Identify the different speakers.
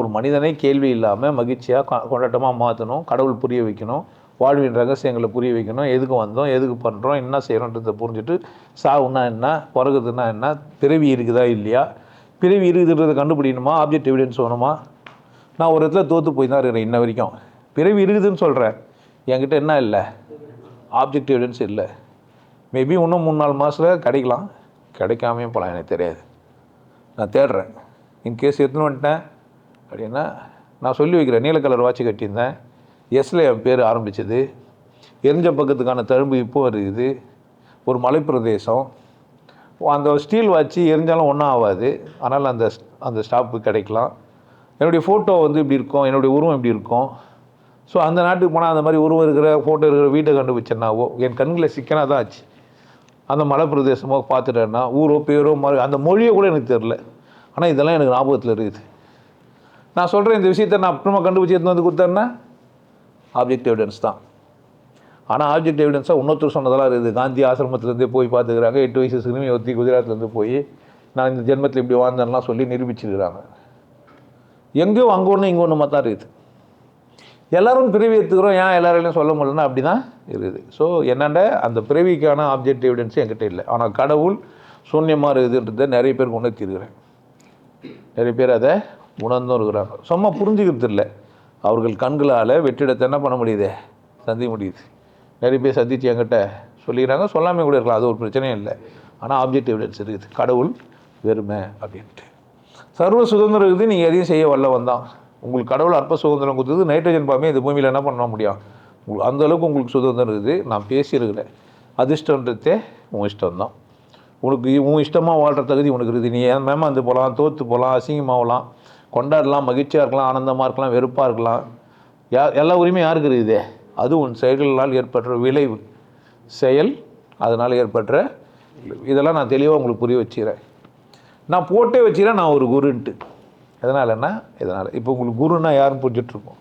Speaker 1: ஒரு மனிதனை கேள்வி இல்லாமல் மகிழ்ச்சியாக கொண்டாட்டமாக மாற்றணும், கடவுள் புரிய வைக்கணும், வாழ்வின் ரகசியங்களை புரிய வைக்கணும், எதுக்கு வந்தோம், எதுக்கு பண்ணுறோம், என்ன செய்கிறோன்றதை புரிஞ்சுட்டு சாவுன்னா என்ன, பிறகுதுன்னா என்ன, பிறவி இருக்குதா இல்லையா, பிறவி இருக்குதுன்றதை கண்டுபிடிக்கணுமா, ஆப்ஜெக்ட் எவிடன்ஸ் வேணுமா. நான் ஒரு இடத்துல தோற்று போய் தான் இருக்கிறேன் இன்ன வரைக்கும். பிறவி இருக்குதுன்னு சொல்கிறேன், என்கிட்ட என்ன இல்லை, ஆப்ஜெக்ட் எவிடன்ஸ் இல்லை. மேபி இன்னும் 3-4 மாதத்தில் கிடைக்கலாம், கிடைக்காமையும் போகலாம், எனக்கு தெரியாது. நான் தேடுறேன். இன்கேஸ் எடுத்துன்னு வந்துட்டேன் அப்படின்னா நான் சொல்லி வைக்கிறேன். நீல கலர் வாட்ச் கட்டியிருந்தேன், எஸ்ல என் பேர் ஆரம்பிச்சது, எரிஞ்ச பக்கத்துக்கான தழும்பு இப்போ இருக்குது, ஒரு மலைப்பிரதேசம், அந்த ஸ்டீல் வாட்ச் எரிஞ்சாலும் ஒன்றும் ஆகாது, ஆனால் அந்த ஸ்டாப்பு கிடைக்கலாம். என்னுடைய ஃபோட்டோ வந்து இப்படி இருக்கும், என்னுடைய உருவம் இப்படி இருக்கும். ஸோ அந்த நாட்டுக்கு போனால் அந்த மாதிரி உருவம் இருக்கிற ஃபோட்டோ இருக்கிற வீட்டை கண்டுபிடிச்சேன்னாவோ என் கண்களை சிக்கனாக தான் ஆச்சு. அந்த மலை பிரதேசமோ பார்த்துட்டேன்னா ஊரோ பேரோ அந்த மொழியோ கூட எனக்கு தெரில, ஆனால் இதெல்லாம் எனக்கு ஞாபகத்தில் இருக்குது. நான் சொல்கிறேன் இந்த விஷயத்தை நான் அப்புறமா கண்டுபிடிச்சி எடுத்து வந்து கொடுத்தேன்னா ஆப்ஜெக்ட் எவிடன்ஸ் தான். ஆனால் ஆப்ஜெக்ட் எவிடன்ஸாக இன்னொருத்தர் சொன்னதெல்லாம் இருக்குது. காந்தி ஆசிரமத்துலேருந்தே போய் பார்த்துக்கிறாங்க, 8 வயசு சிறுமி ஒருத்தி குஜராத்லேருந்து போய் நான் இந்த ஜென்மத்தில் இப்படி வாழ்ந்தேன்லாம் சொல்லி நிரூபிச்சிருக்கிறாங்க. எங்கேயோ அங்கே ஒன்று இங்கே ஒன்றுமா தான் இருக்குது. எல்லோரும் பிறவி எடுத்துக்கிறோம், ஏன் எல்லாராலையும் சொல்ல முடியலன்னா அப்படி தான் இருக்குது. ஸோ என்னென்ன அந்த பிறவிக்கான ஆப்ஜெக்ட் எவிடன்ஸும் என்கிட்ட இல்லை. ஆனால் கடவுள் சூன்யமாக இருக்குதுன்றதை நிறைய பேருக்கு உணர்த்திருக்கிறேன். நிறைய பேர் அதை உணர்ந்தும் இருக்கிறாங்க, சும்மா புரிஞ்சுக்கிறது இல்லை. அவர்கள் கண்களால் வெற்றிடத்தை என்ன பண்ண முடியுது, சந்திக்க முடியுது. நிறைய பேர் சந்தித்து என்கிட்ட சொல்லிக்கிறாங்க, சொல்லாமல் கூட இருக்கலாம், அது ஒரு பிரச்சனையும் இல்லை. ஆனால் ஆப்ஜெக்ட் எவிடன்ஸ் இருக்குது, கடவுள் வெறுமை அப்படின்ட்டு. சர்வ சுதந்திரம் இருக்குது, நீங்கள் எதையும் செய்ய வரல வந்தான். உங்களுக்கு கடவுள் அற்ப சுதந்திரம் கொடுத்தது, நைட்ரஜன் பாமே இந்த பூமியில் என்ன பண்ண முடியும், உங்களுக்கு அந்தளவுக்கு உங்களுக்கு சுதந்திரம் இருக்குது. நான் பேசியிருக்கிறேன், அதிர்ஷ்டன்றதே உன் இஷ்டம்தான். உனக்கு உன் இஷ்டமாக வாழ்கிற தகுதி உனக்கு இருக்குது. நீ ஏன் மேமாந்து போகலாம், தோற்று போகலாம், அசிங்கமாகலாம், கொண்டாடலாம், மகிழ்ச்சியாக இருக்கலாம், ஆனந்தமாக இருக்கலாம், வெறுப்பாக இருக்கலாம். எல்லா உரிமையும் யாருக்கு இருக்குது, அது உன் செயல்களால் ஏற்படுற விளைவு, செயல் அதனால் ஏற்படுற இதெல்லாம் நான் தெளிவாக உங்களுக்கு புரிய வச்சுக்கிறேன். நான் போட்டே வச்சுக்கிறேன் நான் ஒரு குருன்ட்டு. எதனாலன்னா இதனால் இப்போ உங்களுக்கு குருன்னா யாரும் புரிஞ்சிட்ருக்கோம்.